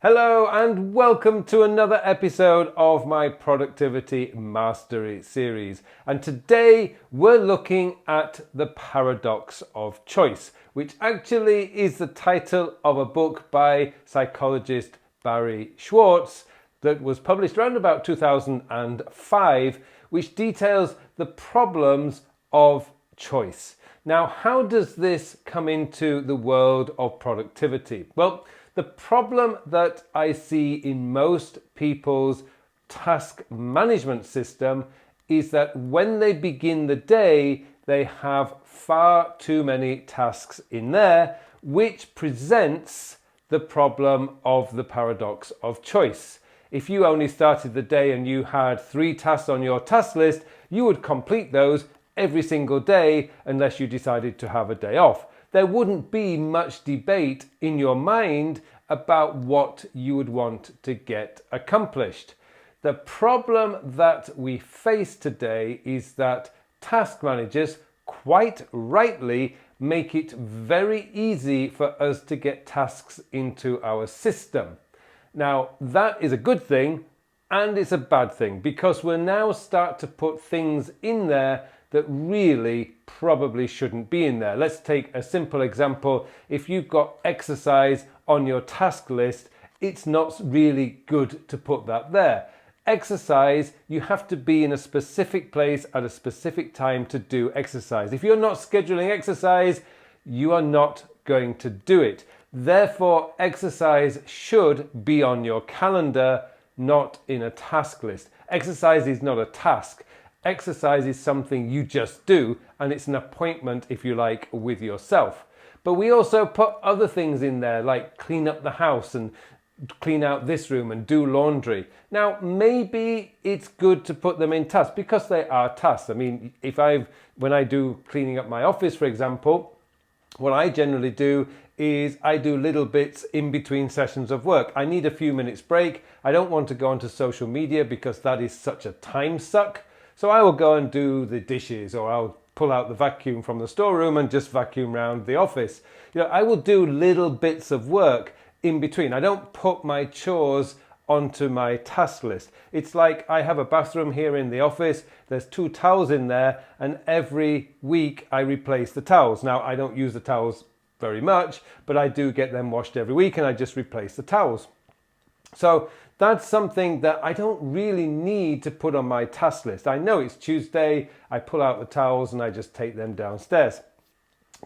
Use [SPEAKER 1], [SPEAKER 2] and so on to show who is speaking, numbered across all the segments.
[SPEAKER 1] Hello and welcome to another episode of my Productivity Mastery series. And today we're looking at the paradox of choice, which actually is the title of a book by psychologist Barry Schwartz that was published around about 2005, which details the problems of choice. Now, how does this come into the world of productivity? Well, the problem that I see in most people's task management system is that when they begin the day, they have far too many tasks in there, which presents the problem of the paradox of choice. If you only started the day and you had 3 tasks on your task list, you would complete those every single day unless you decided to have a day off. There wouldn't be much debate in your mind about what you would want to get accomplished. The problem that we face today is that task managers, quite rightly, make it very easy for us to get tasks into our system. Now, that is a good thing and it's a bad thing because we'll now start to put things in there that really probably shouldn't be in there. Let's take a simple example. If you've got exercise on your task list, it's not really good to put that there. Exercise, you have to be in a specific place at a specific time to do exercise. If you're not scheduling exercise, you are not going to do it. Therefore, exercise should be on your calendar, not in a task list. Exercise is not a task. Exercise is something you just do, and it's an appointment, if you like, with yourself. But we also put other things in there, like clean up the house and clean out this room and do laundry. Now, maybe it's good to put them in tasks because they are tasks. I mean, when I do cleaning up my office, for example, what I generally do is I do little bits in between sessions of work. I need a few minutes break. I don't want to go onto social media because that is such a time suck. So I will go and do the dishes, or I'll pull out the vacuum from the storeroom and just vacuum around the office. I will do little bits of work in between. I don't put my chores onto my task list. It's like I have a bathroom here in the office. There's 2 towels in there, and every week I replace the towels. Now, I don't use the towels very much, but I do get them washed every week and I just replace the towels. So that's something that I don't really need to put on my task list. I know it's Tuesday, I pull out the towels and I just take them downstairs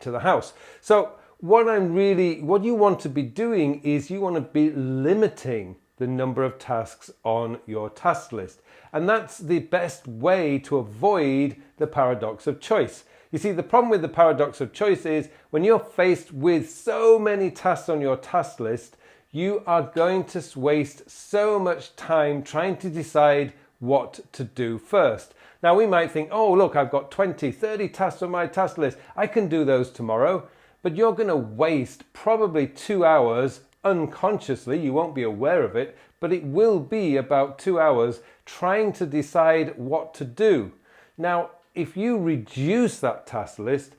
[SPEAKER 1] to the house. So what you want to be doing is you want to be limiting the number of tasks on your task list. And that's the best way to avoid the paradox of choice. You see, the problem with the paradox of choice is when you're faced with so many tasks on your task list, you are going to waste so much time trying to decide what to do first. Now, we might think, oh, look, I've got 20, 30 tasks on my task list. I can do those tomorrow. But you're going to waste probably 2 hours unconsciously. You won't be aware of it, but it will be about 2 hours trying to decide what to do. Now, if you reduce that task list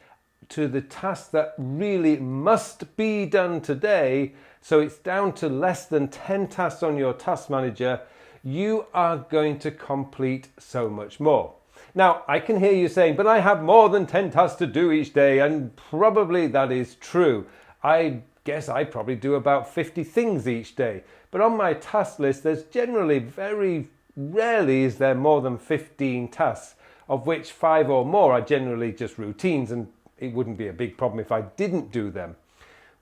[SPEAKER 1] to the tasks that really must be done today, so it's down to less than 10 tasks on your task manager, you are going to complete so much more. Now, I can hear you saying, but I have more than 10 tasks to do each day, and probably that is true. I guess I probably do about 50 things each day. But on my task list, there's generally very rarely is there more than 15 tasks, of which 5 or more are generally just routines, and it wouldn't be a big problem if I didn't do them.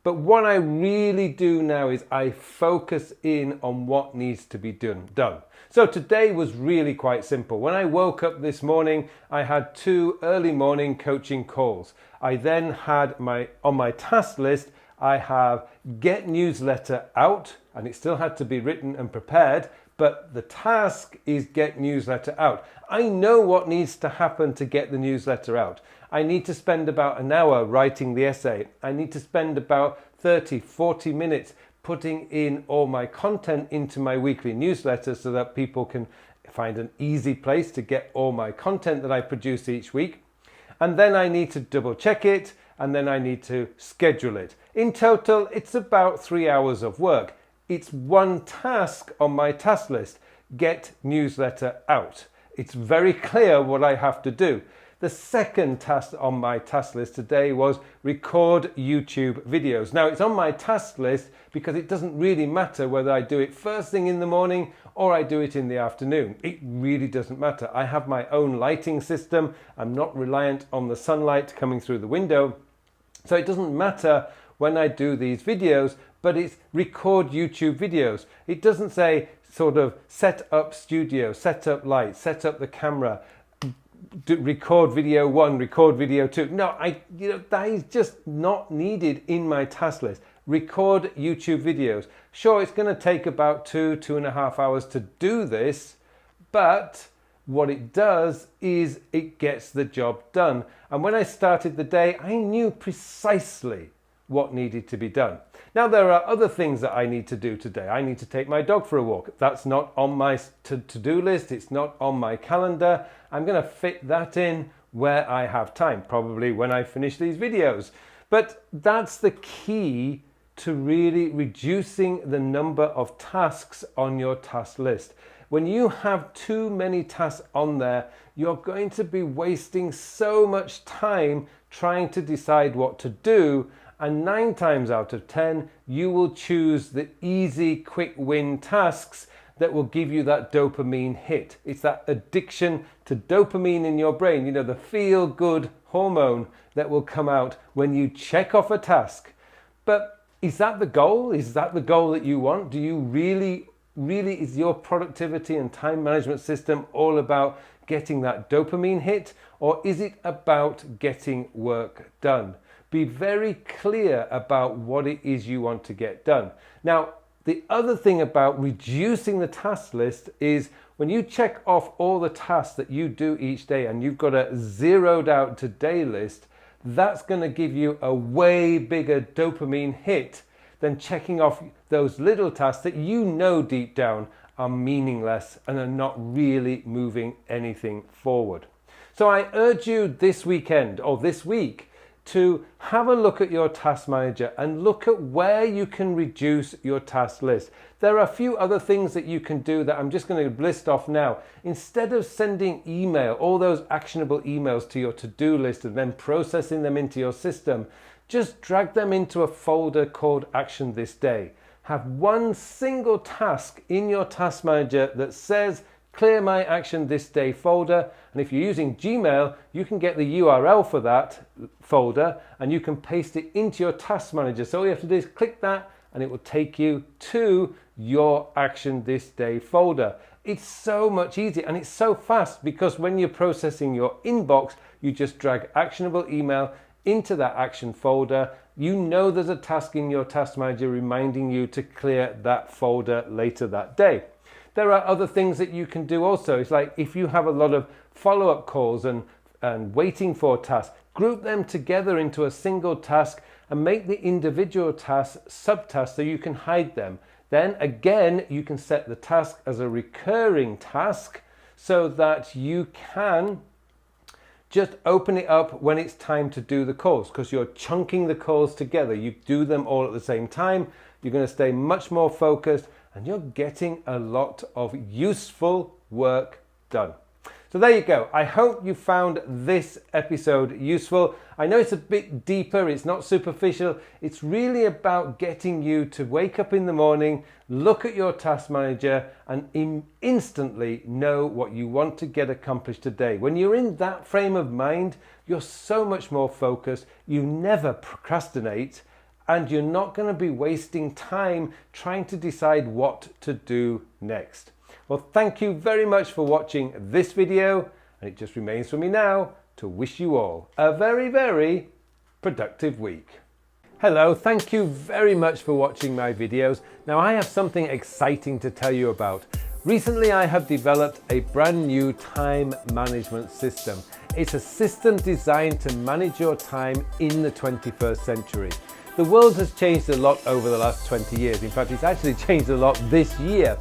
[SPEAKER 1] But what I really do now is I focus in on what needs to be done. So today was really quite simple. When I woke up this morning, I had 2 early morning coaching calls. I then had on my task list, I have get newsletter out, and it still had to be written and prepared, but the task is get newsletter out. I know what needs to happen to get the newsletter out. I need to spend about an hour writing the essay. I need to spend about 30, 40 minutes putting in all my content into my weekly newsletter so that people can find an easy place to get all my content that I produce each week. And then I need to double check it, and then I need to schedule it. In total, it's about 3 hours of work. it's one task on my task list: get newsletter out. It's very clear what I have to do. The second task on my task list today was record YouTube videos. Now, it's on my task list because it doesn't really matter whether I do it first thing in the morning or I do it in the afternoon. It really doesn't matter. I have my own lighting system. I'm not reliant on the sunlight coming through the window. So it doesn't matter when I do these videos, but it's record YouTube videos. It doesn't say sort of set up studio, set up lights, set up the camera, record video 1, record video 2. No, that is just not needed in my task list. Record YouTube videos. Sure, it's going to take about 2.5 hours to do this, but what it does is it gets the job done. And when I started the day, I knew precisely what needed to be done. Now, there are other things that I need to do today. I need to take my dog for a walk. That's not on my to-do list. It's not on my calendar. I'm going to fit that in where I have time, probably when I finish these videos. But that's the key to really reducing the number of tasks on your task list. When you have too many tasks on there, you're going to be wasting so much time trying to decide what to do. And 9 times out of 10, you will choose the easy, quick win tasks that will give you that dopamine hit. It's that addiction to dopamine in your brain, the feel-good hormone that will come out when you check off a task. But is that the goal? Is that the goal that you want? Do you really, is your productivity and time management system all about getting that dopamine hit? Or is it about getting work done? Be very clear about what it is you want to get done. Now, the other thing about reducing the task list is when you check off all the tasks that you do each day and you've got a zeroed out to-do list, that's going to give you a way bigger dopamine hit than checking off those little tasks that deep down are meaningless and are not really moving anything forward. So I urge you this weekend or this week to have a look at your task manager and look at where you can reduce your task list. There are a few other things that you can do that I'm just going to list off now. Instead of sending all those actionable emails to your to-do list and then processing them into your system, just drag them into a folder called Action This Day. Have one single task in your task manager that says clear my action this day folder, and if you're using Gmail, you can get the URL for that folder and you can paste it into your task manager. So all you have to do is click that and it will take you to your action this day folder. It's so much easier and it's so fast because when you're processing your inbox, you just drag actionable email into that action folder. There's a task in your task manager reminding you to clear that folder later that day. There are other things that you can do also. It's like if you have a lot of follow-up calls and waiting for tasks, group them together into a single task and make the individual tasks subtasks so you can hide them. Then again, you can set the task as a recurring task so that you can just open it up when it's time to do the calls because you're chunking the calls together. You do them all at the same time. You're going to stay much more focused and you're getting a lot of useful work done. So there you go. I hope you found this episode useful. I know it's a bit deeper, it's not superficial. It's really about getting you to wake up in the morning, look at your task manager and instantly know what you want to get accomplished today. When you're in that frame of mind, you're so much more focused. You never procrastinate. And you're not going to be wasting time trying to decide what to do next. Well, thank you very much for watching this video, and it just remains for me now to wish you all a very, very productive week. Hello, thank you very much for watching my videos. Now I have something exciting to tell you about. Recently I have developed a brand new time management system. It's a system designed to manage your time in the 21st century. The world has changed a lot over the last 20 years. In fact, it's actually changed a lot this year.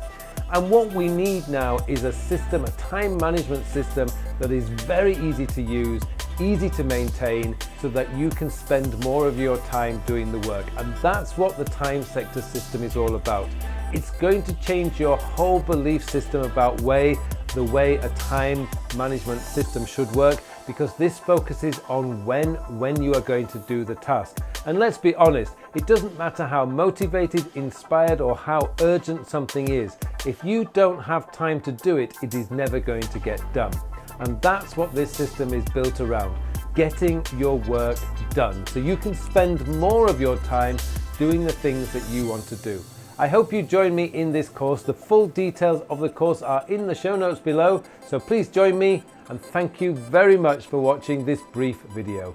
[SPEAKER 1] And what we need now is a system, a time management system that is very easy to use, easy to maintain, so that you can spend more of your time doing the work. And that's what the time sector system is all about. It's going to change your whole belief system about the way a time management system should work, because this focuses on when you are going to do the task. And let's be honest, it doesn't matter how motivated, inspired, or how urgent something is. If you don't have time to do it, it is never going to get done. And that's what this system is built around, getting your work done, so you can spend more of your time doing the things that you want to do. I hope you join me in this course. The full details of the course are in the show notes below, so please join me, and thank you very much for watching this brief video.